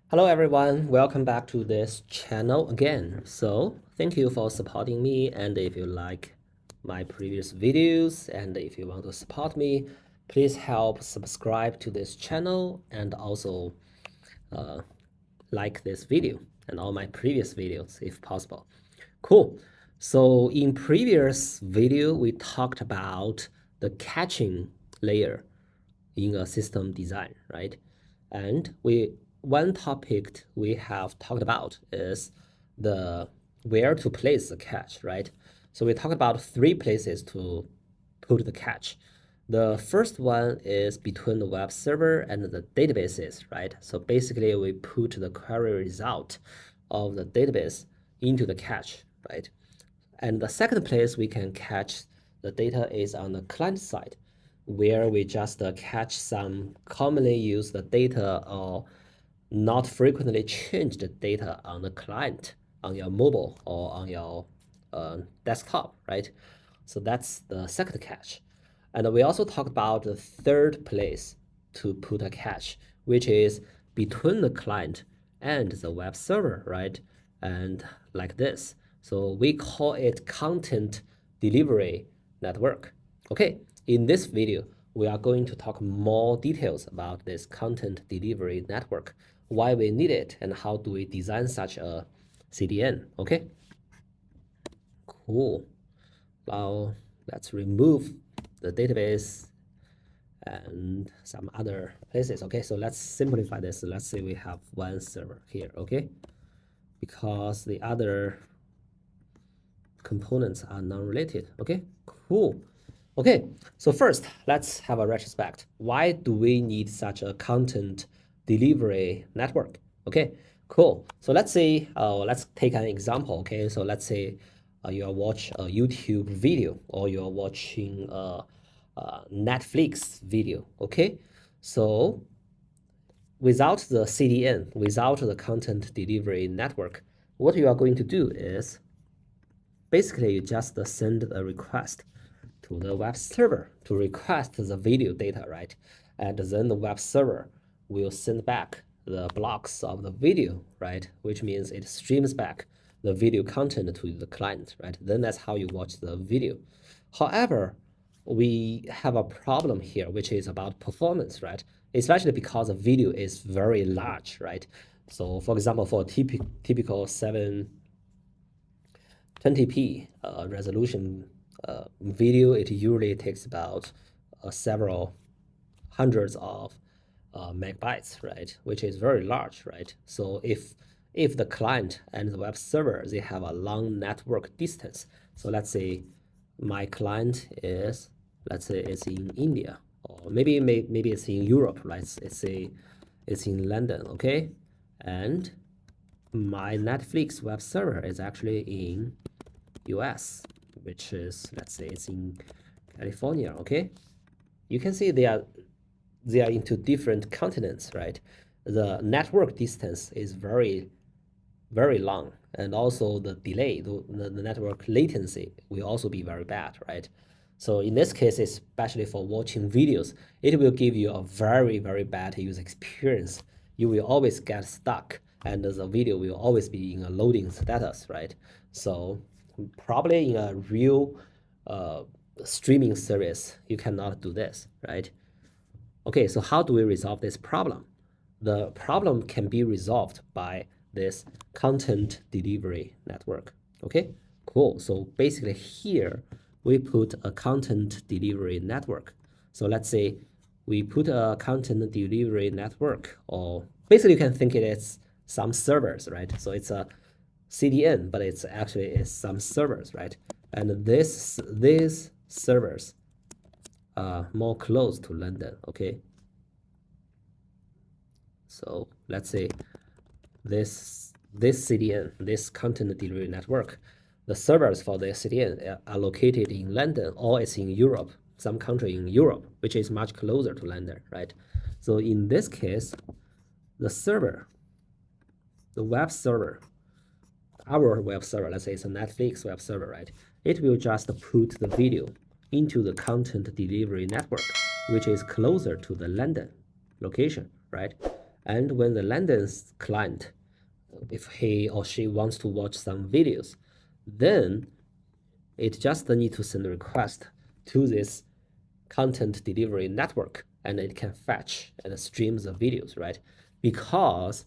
Hello everyone, welcome back to this channel again. So thank you for supporting me, and if you like my previous videos and if you want to support me, please help subscribe to this channel and also like this video and all my previous videos if possible. Cool. So in previous video we talked about the caching layer in a system design, right? And one topic we have talked about is the where to place the cache, right? So we talked about 3 places to put the cache. The first one is between the web server and the databases, right? So basically we put the query result of the database into the cache, right? And the second place we can catch the data is on the client side, where we just catch some commonly used data or not frequently changed data on the client, on your mobile or on your desktop, right? So that's the second cache. And we also talked about the third place to put a cache, which is between the client and the web server, right? And like this. So we call it content delivery network. Okay, in this video, we are going to talk more details about this content delivery network, why we need it, and how do we design such a CDN, okay? Cool. Now, let's remove the database and some other places, okay? So let's simplify this. Let's say we have one server here, okay? Because the other components are non-related, okay? Cool. Okay, so first, let's have a retrospect. Why do we need such a content delivery network? Okay, cool. So let's say, let's take an example, okay? So let's say you are watching a YouTube video or you are watching a Netflix video, okay? So without the CDN, without the content delivery network, what you are going to do is basically you just send a request to the web server to request the video data, right? And then the web server will send back the blocks of the video, right? Which means it streams back the video content to the client, right? Then that's how you watch the video. However, we have a problem here, which is about performance, right? Especially because the video is very large, right? So for example, for a typical 720p resolution video, it usually takes about several hundreds of megabytes, right? Which is very large, right? So if the client and the web server, they have a long network distance. So let's say my client is, let's say it's in India, or maybe it's in Europe, right? Let's say it's in London, okay? And my Netflix web server is actually in US, which is, let's say it's in California, okay? You can see they are into different continents, right? The network distance is very, very long, and also the delay, the network latency will also be very bad, right? So in this case, especially for watching videos, it will give you a very, very bad user experience. You will always get stuck, and the video will always be in a loading status, right? So probably in a real streaming service, you cannot do this, right? Okay, so how do we resolve this problem? The problem can be resolved by this content delivery network. Okay, cool. So basically here, we put a content delivery network. So let's say we put a content delivery network, or basically you can think it as some servers, right? So it's a CDN, but it's actually some servers, right? And these servers are more close to London, okay? So let's say this CDN, this content delivery network, the servers for the CDN are located in London, or it's in Europe, some country in Europe, which is much closer to London, right? So in this case, the server, the web server, our web server, let's say it's a Netflix web server, right? It will just put the video into the content delivery network, which is closer to the London location, right? And when the London's client, if he or she wants to watch some videos, then it just need to send a request to this content delivery network, and it can fetch and stream the videos, right? Because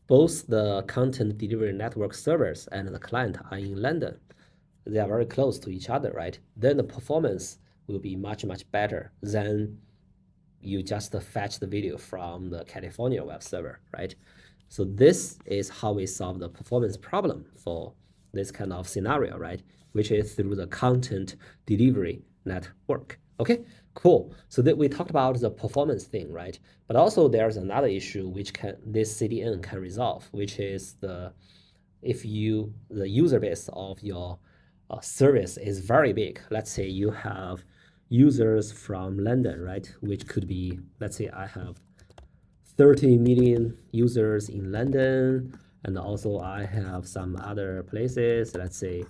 both the content delivery network servers and the client are in London. They are very close to each other, right? Then the performance will be much, much better than you just fetch the video from the California web server, right? So this is how we solve the performance problem for this kind of scenario, right? Which is through the content delivery network. Okay, cool. So that we talked about the performance thing, right? But also there's another issue which this CDN can resolve, which is the user base of your service is very big. Let's say you have users from London, right? Which could be, let's say I have 30 million users in London, and also I have some other places, let's say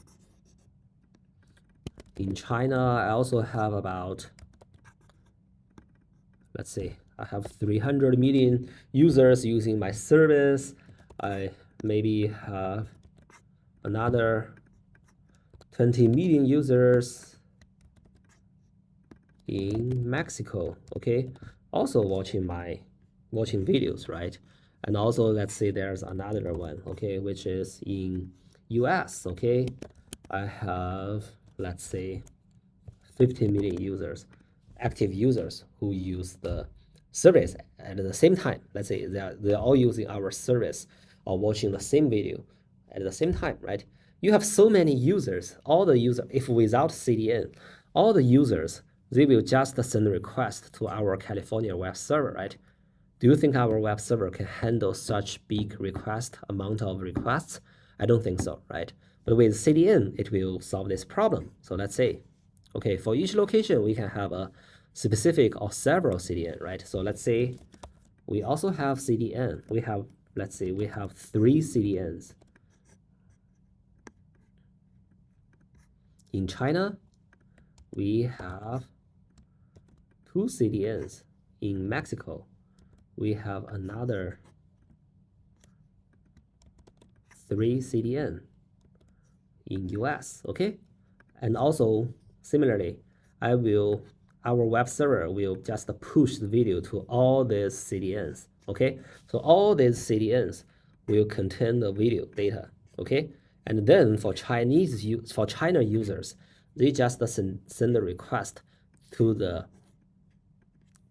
in China, I also have about, let's say I have 300 million users using my service. I maybe have another 20 million users in Mexico, okay, also watching videos, right? And also let's say there's another one, okay, which is in US, okay. I have, let's say 50 million users, active users who use the service at the same time. Let's say they're all using our service or watching the same video at the same time, right? You have so many users, all the users, if without CDN, all the users, they will just send a request to our California web server, right? Do you think our web server can handle such big amount of requests? I don't think so, right? But with CDN, it will solve this problem. So let's say, okay, for each location, we can have a specific or several CDN, right? So let's say we also have CDN. We have, let's say we have 3 CDNs. In China, we have 2 CDNs. In Mexico, we have another 3 CDN. In US, okay? And also, similarly, our web server will just push the video to all these CDNs, okay? So all these CDNs will contain the video data, okay? And then for China users, they just send a request to the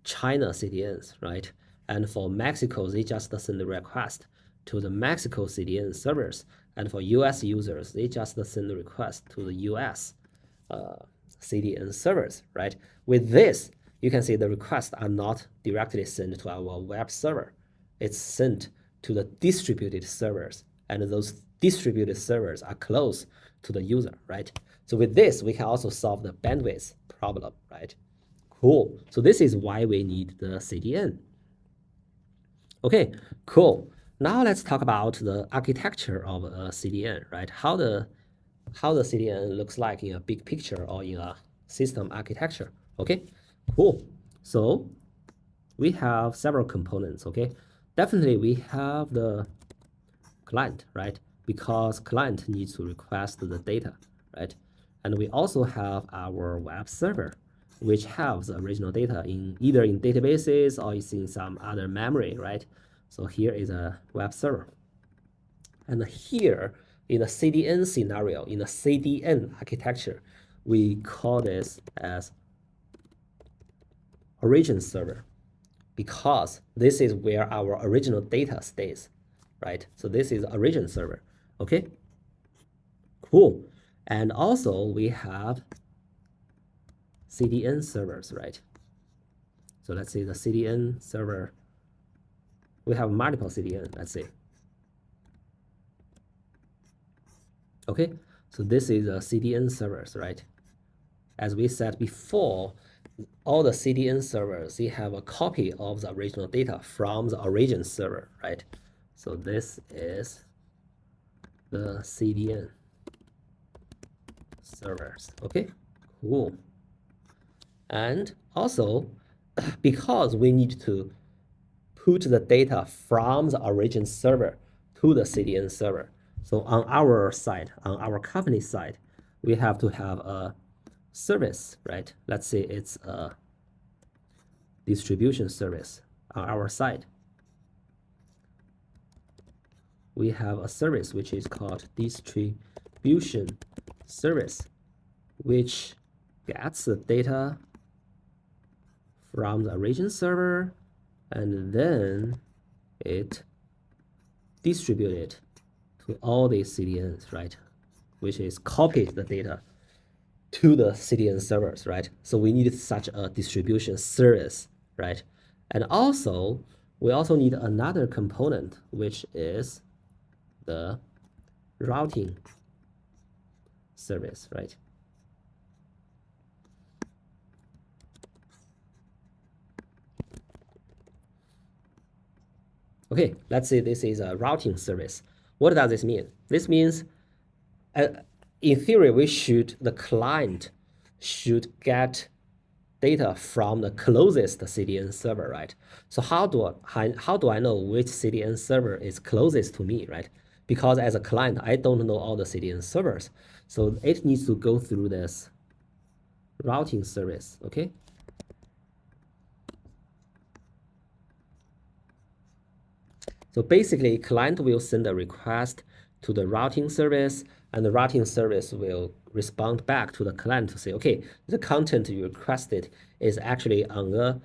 China CDNs, right? And for Mexico, they just send a request to the Mexico CDN servers. And for US users, they just send a request to the US CDN servers, right? With this, you can see the requests are not directly sent to our web server. It's sent to the distributed servers, and those distributed servers are close to the user, right? So with this, we can also solve the bandwidth problem, right? Cool. So this is why we need the CDN. Okay, cool. Now let's talk about the architecture of a CDN, right? How the CDN looks like in a big picture or in a system architecture. Okay, cool. So we have several components. Okay, definitely we have the client, right? Because client needs to request the data, right? And we also have our web server, which has the original data either in databases or it's in some other memory, right? So here is a web server. And here in the CDN scenario, in the CDN architecture, we call this as origin server because this is where our original data stays, right? So this is origin server, okay? Cool. And also we have CDN servers, right? So let's say the CDN server, we have multiple CDN, let's say. Okay, so this is a CDN servers, right? As we said before, all the CDN servers, they have a copy of the original data from the origin server, right? So this is the CDN servers, okay? Cool. And also, because we need to put the data from the origin server to the CDN server. So on our side, on our company side, we have to have a service, right? Let's say it's a distribution service on our side. We have a service which is called distribution service, which gets the data from the origin server and then it distributes it to all these CDNs, right? Which is copy the data to the CDN servers, right? So we need such a distribution service, right? And also, we also need another component, which is the routing service, right? Okay, let's say this is a routing service. What does this mean? This means, in theory, the client should get data from the closest CDN server, right? So how do I know which CDN server is closest to me, right? Because as a client, I don't know all the CDN servers. So it needs to go through this routing service, okay? So basically, client will send a request to the routing service, and the routing service will respond back to the client to say, okay, the content you requested is actually on a,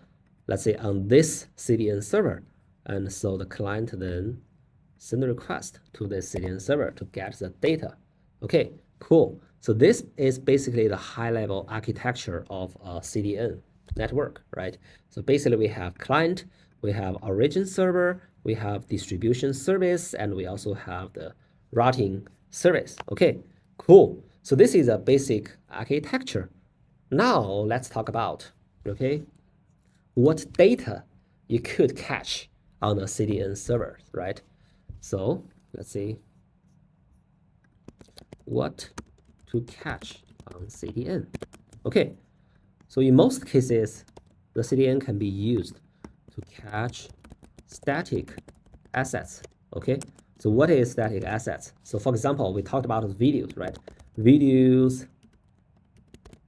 let's say, on this CDN server. And so the client then send a request to the CDN server to get the data. Okay, cool. So this is basically the high-level architecture of a CDN network, right? So basically, we have client, we have origin server, we have distribution service, and we also have the routing service. Okay, cool. So this is a basic architecture. Now let's talk about, okay, what data you could catch on a CDN server, right? So let's see what to catch on CDN. Okay, so in most cases, the CDN can be used to catch static assets, okay? So what is static assets? So for example, we talked about videos, right? Videos,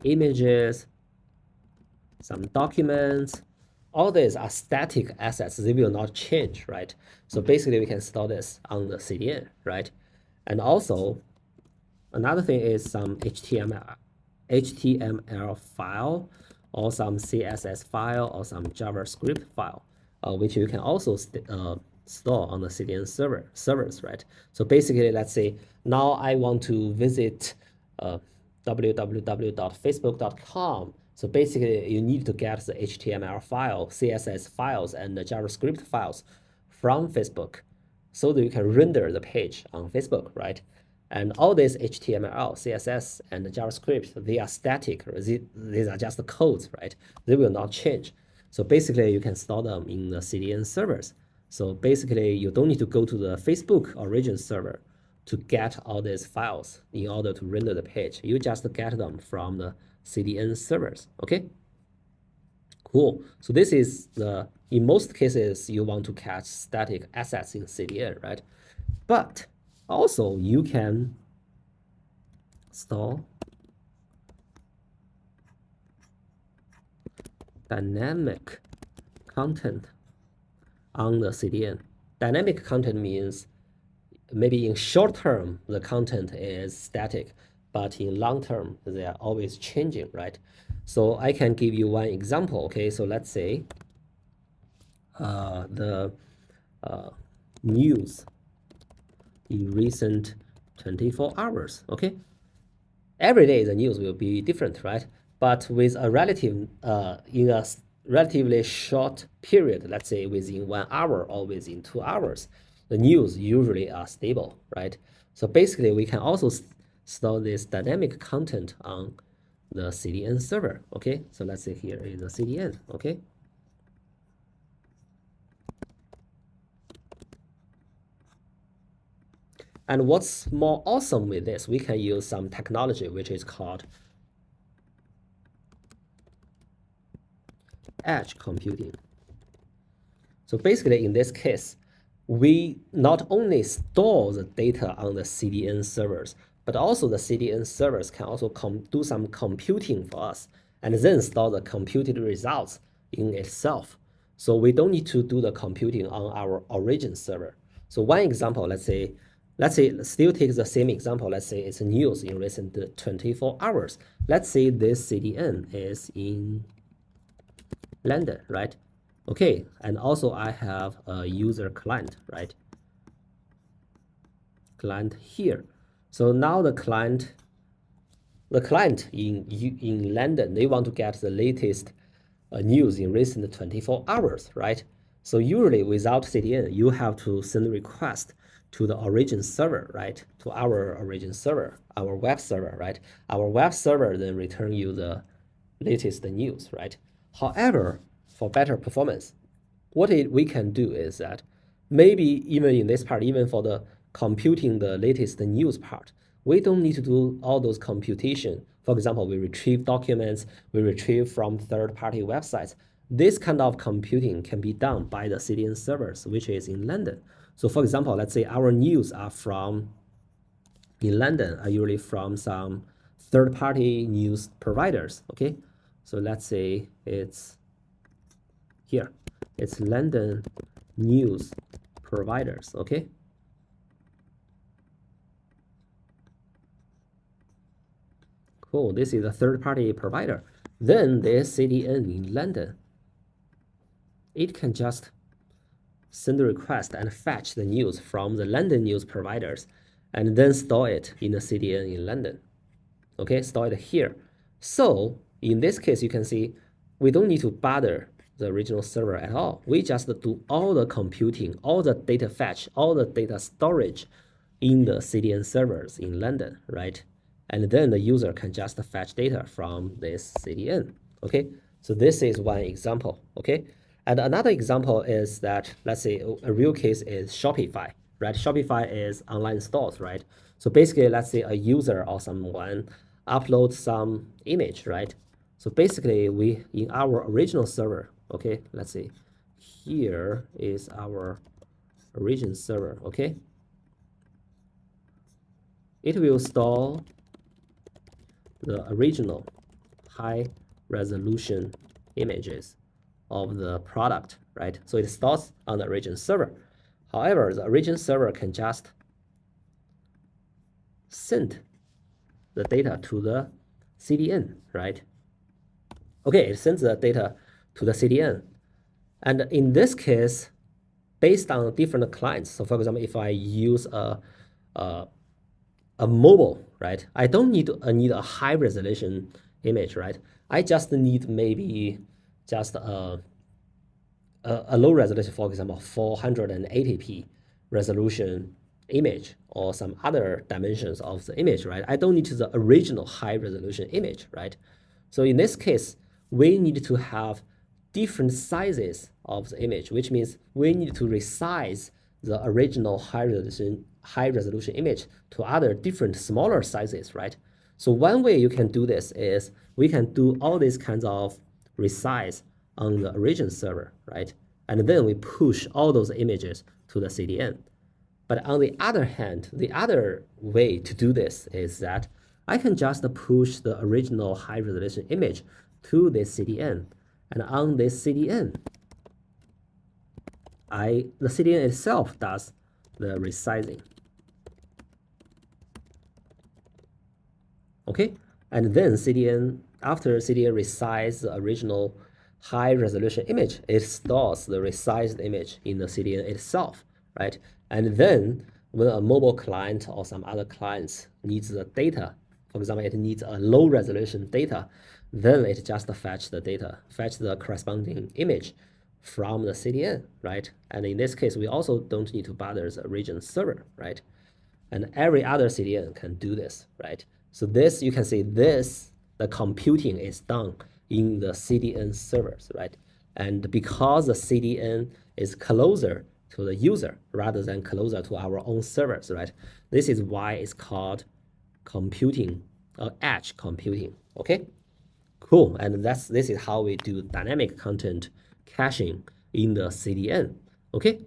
images, some documents, all these are static assets. They will not change, right? So basically we can store this on the CDN, right? And also another thing is some HTML file or some CSS file or some JavaScript file, which you can also store on the CDN servers, right? So basically, let's say now I want to visit www.facebook.com. So basically, you need to get the HTML file, CSS files, and the JavaScript files from Facebook so that you can render the page on Facebook, right? And all this HTML, CSS, and JavaScript, they are static. These are just the codes, right? They will not change. So basically, you can store them in the CDN servers. So basically, you don't need to go to the Facebook origin server to get all these files in order to render the page. You just get them from the CDN servers, okay? Cool. So this is in most cases, you want to catch static assets in CDN, right? But also, you can store dynamic content on the CDN. Dynamic content means maybe in short term, the content is static, but in long term, they are always changing, right? So I can give you one example, okay? So let's say the news in recent 24 hours, okay? Every day the news will be different, right? But with a in a relatively short period, let's say within 1 hour or within 2 hours, the news usually are stable, right? So basically, we can also store this dynamic content on the CDN server, okay? So let's say here is the CDN, okay? And what's more awesome with this, we can use some technology which is called edge computing. So basically, in this case, we not only store the data on the CDN servers, but also the CDN servers can also do some computing for us and then store the computed results in itself. So we don't need to do the computing on our origin server. So one example, let's say, still take the same example. Let's say it's news in recent 24 hours. Let's say this CDN is in London, right? Okay, and also I have a user client, right? Client here. So now the client in London, they want to get the latest news in recent 24 hours, right? So usually without CDN, you have to send a request to the origin server, right? To our origin server, our web server, right? Our web server then return you the latest news, right? However, for better performance, what we can do is that maybe even in this part, even for the computing the latest news part, we don't need to do all those computation. For example, we retrieve documents, we retrieve from third-party websites. This kind of computing can be done by the CDN servers, which is in London. So for example, let's say our news are in London, are usually from some third-party news providers, okay? So let's say it's here. It's London news providers, okay? Cool, this is a third-party provider. Then this CDN in London, it can just send a request and fetch the news from the London news providers and then store it in the CDN in London. Okay, store it here. So in this case, you can see we don't need to bother the original server at all. We just do all the computing, all the data fetch, all the data storage in the CDN servers in London, right? And then the user can just fetch data from this CDN, okay? So this is one example, okay? And another example is that, let's say a real case is Shopify, right? Shopify is online stores, right? So basically, let's say a user or someone uploads some image, right? So basically, we, in our original server, okay, let's see, here is our origin server, okay? It will store the original high resolution images of the product, right? So it stores on the origin server. However, the origin server can just send the data to the CDN, right? Okay, it sends the data to the CDN. And in this case, based on different clients, so for example, if I use a mobile, right? I don't need a high resolution image, right? I just need maybe just a low resolution, for example, 480p resolution image or some other dimensions of the image, right? I don't need the original high resolution image, right? So in this case, we need to have different sizes of the image, which means we need to resize the original high resolution image to other different smaller sizes, right? So one way you can do this is we can do all these kinds of resize on the origin server, right? And then we push all those images to the CDN. But on the other hand, the other way to do this is that I can just push the original high resolution image to this CDN. And on this CDN, the CDN itself does the resizing. Okay, and then after CDN resizes the original high resolution image, it stores the resized image in the CDN itself, right? And then when a mobile client or some other clients needs the data, for example, it needs a low resolution data, then it just fetch the data, fetch the corresponding image from the CDN, right? And in this case, we also don't need to bother the origin server, right? And every other CDN can do this, right? So this, you can see this, the computing is done in the CDN servers, right? And because the CDN is closer to the user rather than closer to our own servers, right? This is why it's called computing, edge computing, okay? Cool, and this is how we do dynamic content caching in the CDN. Okay,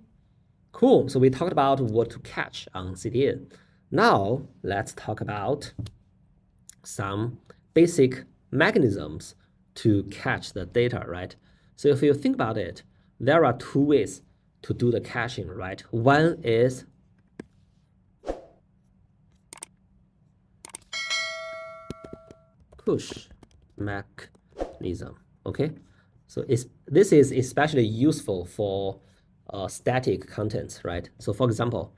cool. So we talked about what to cache on CDN. Now let's talk about some basic mechanisms to cache the data, right? So if you think about it, there are two ways to do the caching, right? One is push mechanism, okay? So this is especially useful for static contents, right? So for example,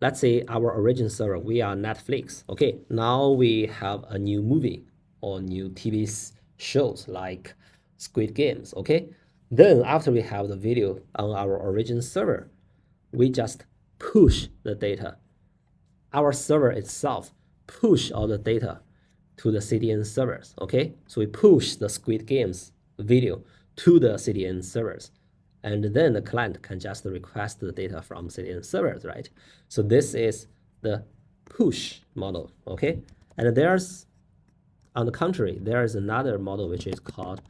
let's say our origin server, we are Netflix, okay? Now we have a new movie or new TV shows like Squid Games, okay? Then after we have the video on our origin server, we just push the data. Our server itself push all the data to the CDN servers, okay? So we push the Squid Games video to the CDN servers. And then the client can just request the data from CDN servers, right? So this is the push model, okay? And there's, on the contrary, there is another model which is called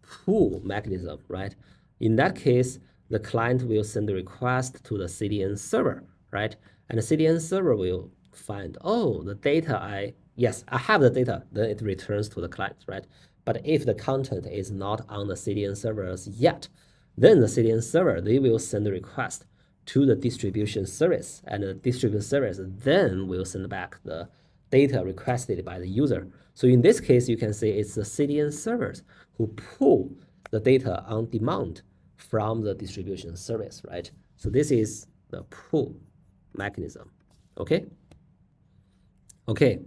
pull mechanism, right? In that case, the client will send the request to the CDN server, right? And the CDN server will find, oh, the data yes, I have the data, then it returns to the client, right? But if the content is not on the CDN servers yet, then the CDN server, they will send a request to the distribution service, and the distribution service then will send back the data requested by the user. So in this case, you can say it's the CDN servers who pull the data on demand from the distribution service, right? So this is the pull mechanism, okay? Okay,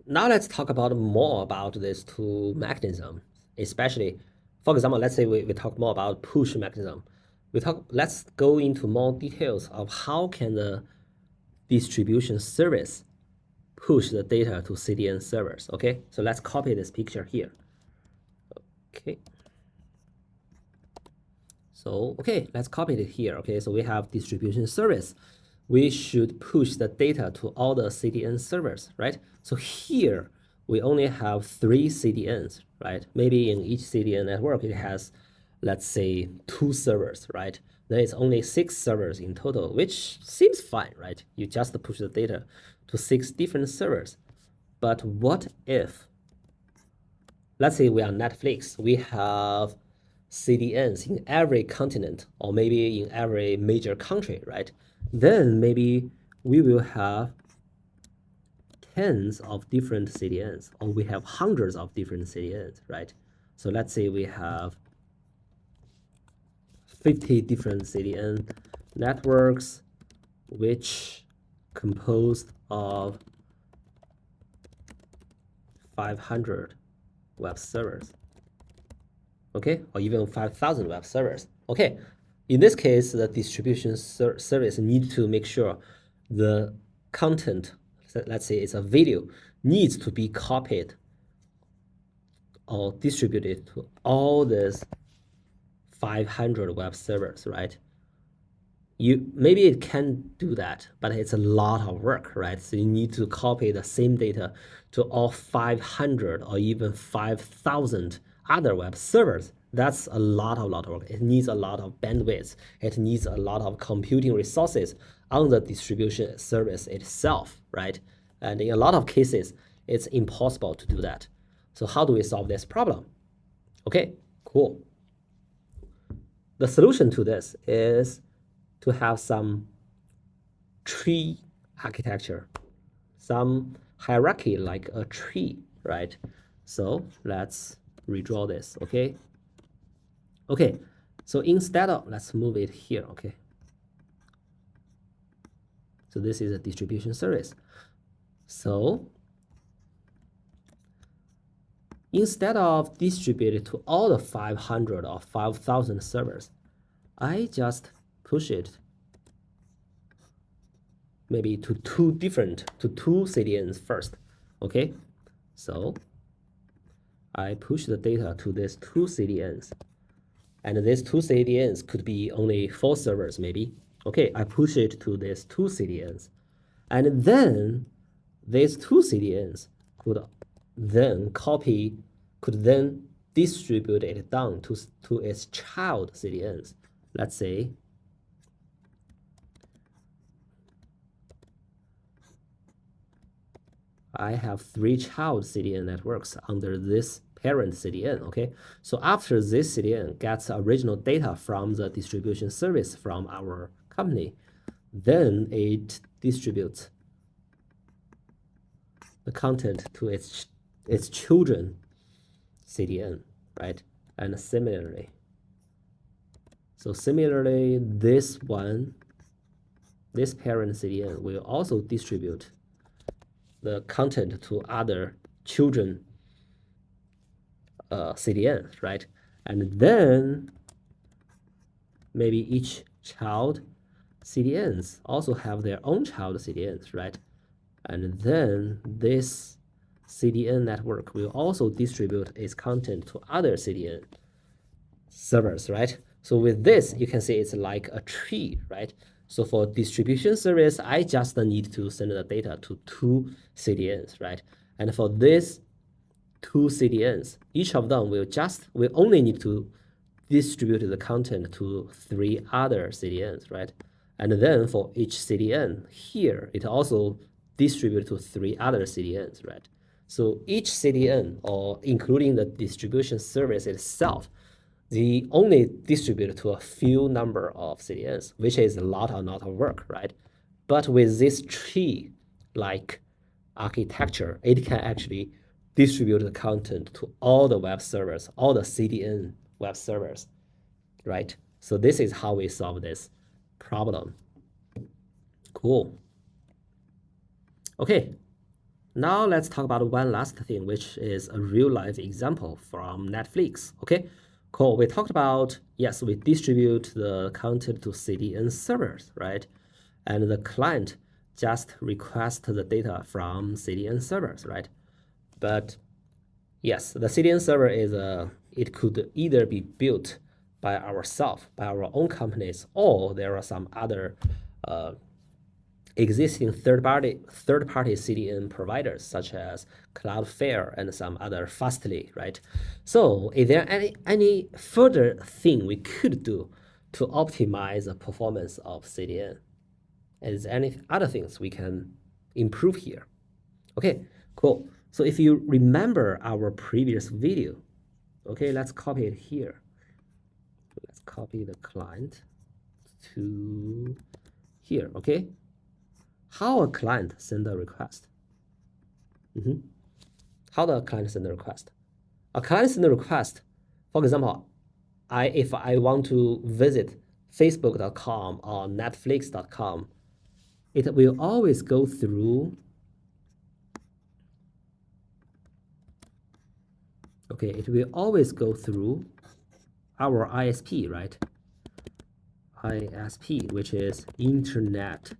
now let's talk about more about these two mechanisms, especially, for example, let's say we talk more about push mechanism. Let's go into more details of how can the distribution service push the data to CDN servers, okay? So let's copy this picture here. Okay. So, okay, let's copy it here, okay? So we have distribution service. We should push the data to all the CDN servers, right? So here, we only have 3 CDNs, right? Maybe in each CDN network, it has, let's say, 2 servers, right? Then it's only 6 servers in total, which seems fine, right? You just push the data to 6 different servers. But what if, let's say we are Netflix, we have CDNs in every continent, or maybe in every major country, right? Then maybe we will have tens of different CDNs, or we have hundreds of different CDNs, right? So let's say we have 50 different CDN networks, which composed of 500 web servers, okay, or even 5,000 web servers, okay. In this case, the distribution service needs to make sure the content, let's say it's a video, needs to be copied or distributed to all these 500 web servers, right? Maybe it can do that, but it's a lot of work, right? So you need to copy the same data to all 500 or even 5,000 other web servers. That's a lot of work. It needs a lot of bandwidth. It needs a lot of computing resources on the distribution service itself, right? And in a lot of cases, it's impossible to do that. So how do we solve this problem? Okay, cool. The solution to this is to have some tree architecture, some hierarchy like a tree, right? So let's redraw this, okay? Okay, so instead of, let's move it here, okay? So this is a distribution service. So instead of distributed to all the 500 or 5,000 servers, I just push it maybe to two CDNs first, okay? So I push the data to these 2 CDNs. And these 2 CDNs could be only 4 servers maybe. Okay, I push it to these 2 CDNs. And then these 2 CDNs could then copy could then distribute it down to its child CDNs. Let's say I have 3 child CDN networks under this parent CDN, okay? So after this CDN gets original data from the distribution service from our company, then it distributes the content to its children CDN, right? And similarly, this parent CDN will also distribute the content to other children CDNs, right? And then maybe each child CDNs also have their own child CDNs, right? And then this CDN network will also distribute its content to other CDN servers, right? So with this, you can see it's like a tree, right? So for distribution service, I just need to send the data to 2 CDNs, right? And for this 2 CDNs, each of them will only need to distribute the content to 3 other CDNs, right? And then for each CDN here, it also distributes to 3 other CDNs, right? So each CDN, or including the distribution service itself, they only distribute to a few number of CDNs, which is a lot of work, right? But with this tree-like architecture, it can actually distribute the content to all the web servers, all the CDN web servers, right? So this is how we solve this problem. Cool. Okay, now let's talk about one last thing, which is a real-life example from Netflix, okay? Cool, we talked about, yes, we distribute the content to CDN servers, right? And the client just requests the data from CDN servers, right? But yes, the CDN server it could either be built by ourselves, by our own companies, or there are some other existing third-party CDN providers such as Cloudflare and some other Fastly, right? So is there any further thing we could do to optimize the performance of CDN? Is there any other things we can improve here? Okay, cool. So if you remember our previous video, okay, let's copy it here. Let's copy the client to here, okay? How a client send a request. How the client send a request? A client send a request, for example, if I want to visit facebook.com or netflix.com, it will always go through, okay, it will always go through our ISP, right? ISP, which is Internet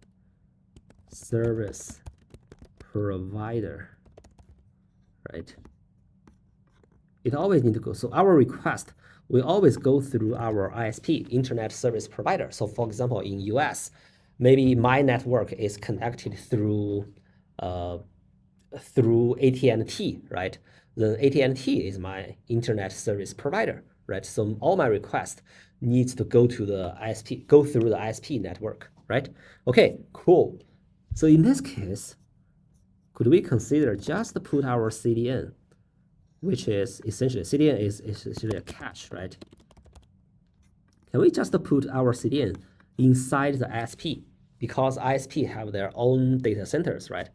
Service Provider, right? It always need to go. So our request will always go through our ISP, Internet Service Provider. So for example, in US, maybe my network is connected through AT&T, right? Then AT&T is my Internet Service Provider, right? So all my requests needs to go to the ISP, go through the ISP network, right? Okay, cool. So in this case, could we consider just put our CDN, which is essentially, CDN is essentially a cache, right? Can we just put our CDN inside the ISP? Because ISP have their own data centers, right?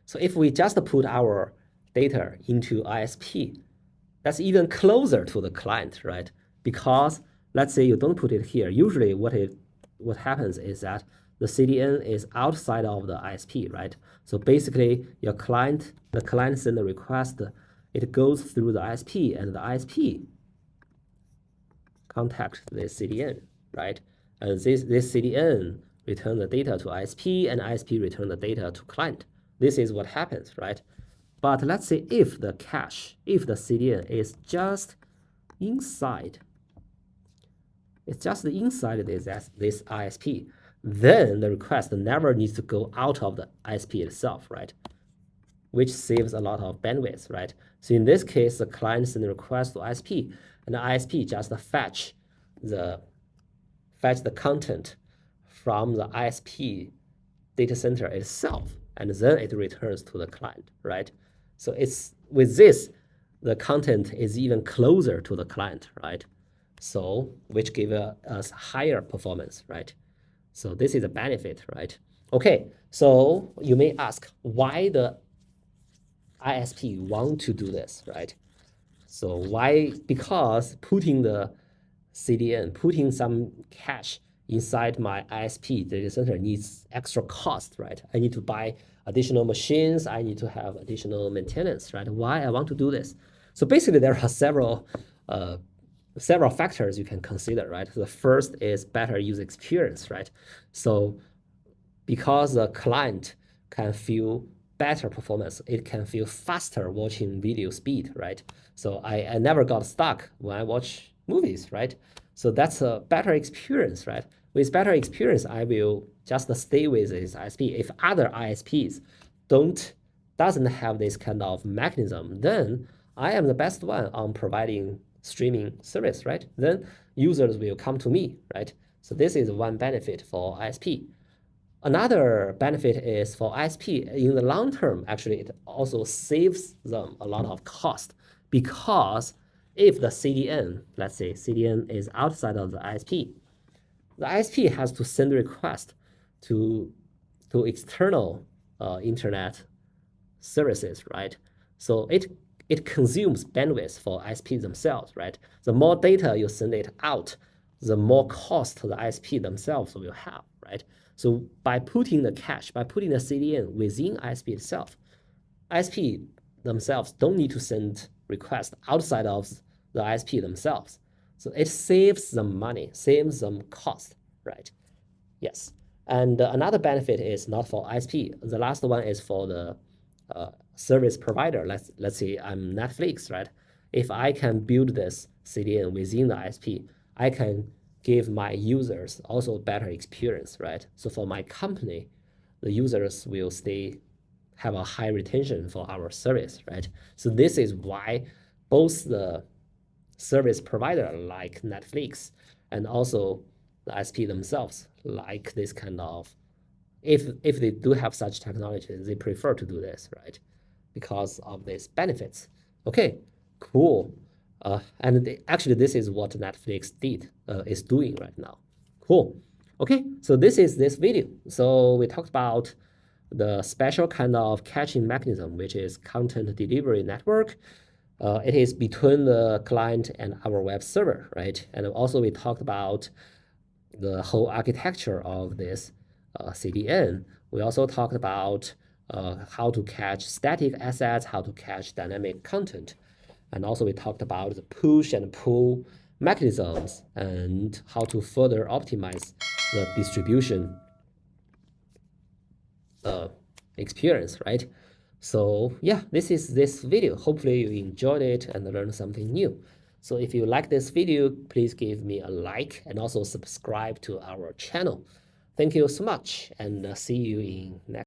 So if we just put our data into ISP, that's even closer to the client, right? Because let's say you don't put it here. Usually what happens is that the CDN is outside of the ISP, right? So basically the client sends a request, it goes through the ISP, and the ISP contacts the CDN, right? And this CDN return the data to ISP, and ISP return the data to client. This is what happens, right? But let's say if the cache, if the CDN is just inside, it's just inside this ISP, then the request never needs to go out of the ISP itself, right? Which saves a lot of bandwidth, right? So in this case, the client sends a request to ISP, and the ISP just fetch the content from the ISP data center itself, and then it returns to the client, right? So it's with this, the content is even closer to the client, right? So which give us higher performance, right? So this is a benefit, right? Okay, so you may ask why the ISP want to do this, right? So why? Because putting the CDN, putting some cache inside my ISP data center needs extra cost, right? I need to buy additional machines. I need to have additional maintenance, right? Why I want to do this? So basically, there are several factors you can consider, right? The first is better user experience, right? So because the client can feel better performance, it can feel faster watching video speed, right? So I never got stuck when I watch movies, right? So that's a better experience, right? With better experience, I will just stay with this ISP. If other ISPs doesn't have this kind of mechanism, then I am the best one on providing streaming service, right? Then users will come to me, right? So this is one benefit for ISP. Another benefit is for ISP in the long term, actually, it also saves them a lot of cost, because if the CDN, let's say CDN is outside of the ISP has to send a request to external internet services, right? So it consumes bandwidth for ISP themselves, right? The more data you send it out, the more cost the ISP themselves will have, right? So by putting the cache, by putting the CDN within ISP itself, ISP themselves don't need to send requests outside of the ISP themselves. So it saves them money, saves them cost, right? Yes. And another benefit is not for ISP. The last one is for the service provider. Let's say I'm Netflix, right? If I can build this CDN within the ISP, I can give my users also better experience, right? So for my company, the users will have a high retention for our service, right? So this is why both the service provider like Netflix and also the ISP themselves like this kind of, if they do have such technology, they prefer to do this, right? Because of these benefits. Okay, cool. And actually, this is what Netflix is doing right now. Cool. Okay, so this is this video. So we talked about the special kind of caching mechanism, which is content delivery network. It is between the client and our web server, right? And also we talked about the whole architecture of this CDN. We also talked about how to cache static assets, how to cache dynamic content. And also we talked about the push and pull mechanisms and how to further optimize the distribution experience, right? So yeah, this is this video. Hopefully you enjoyed it and learned something new. So if you like this video, please give me a like and also subscribe to our channel. Thank you so much, and see you in next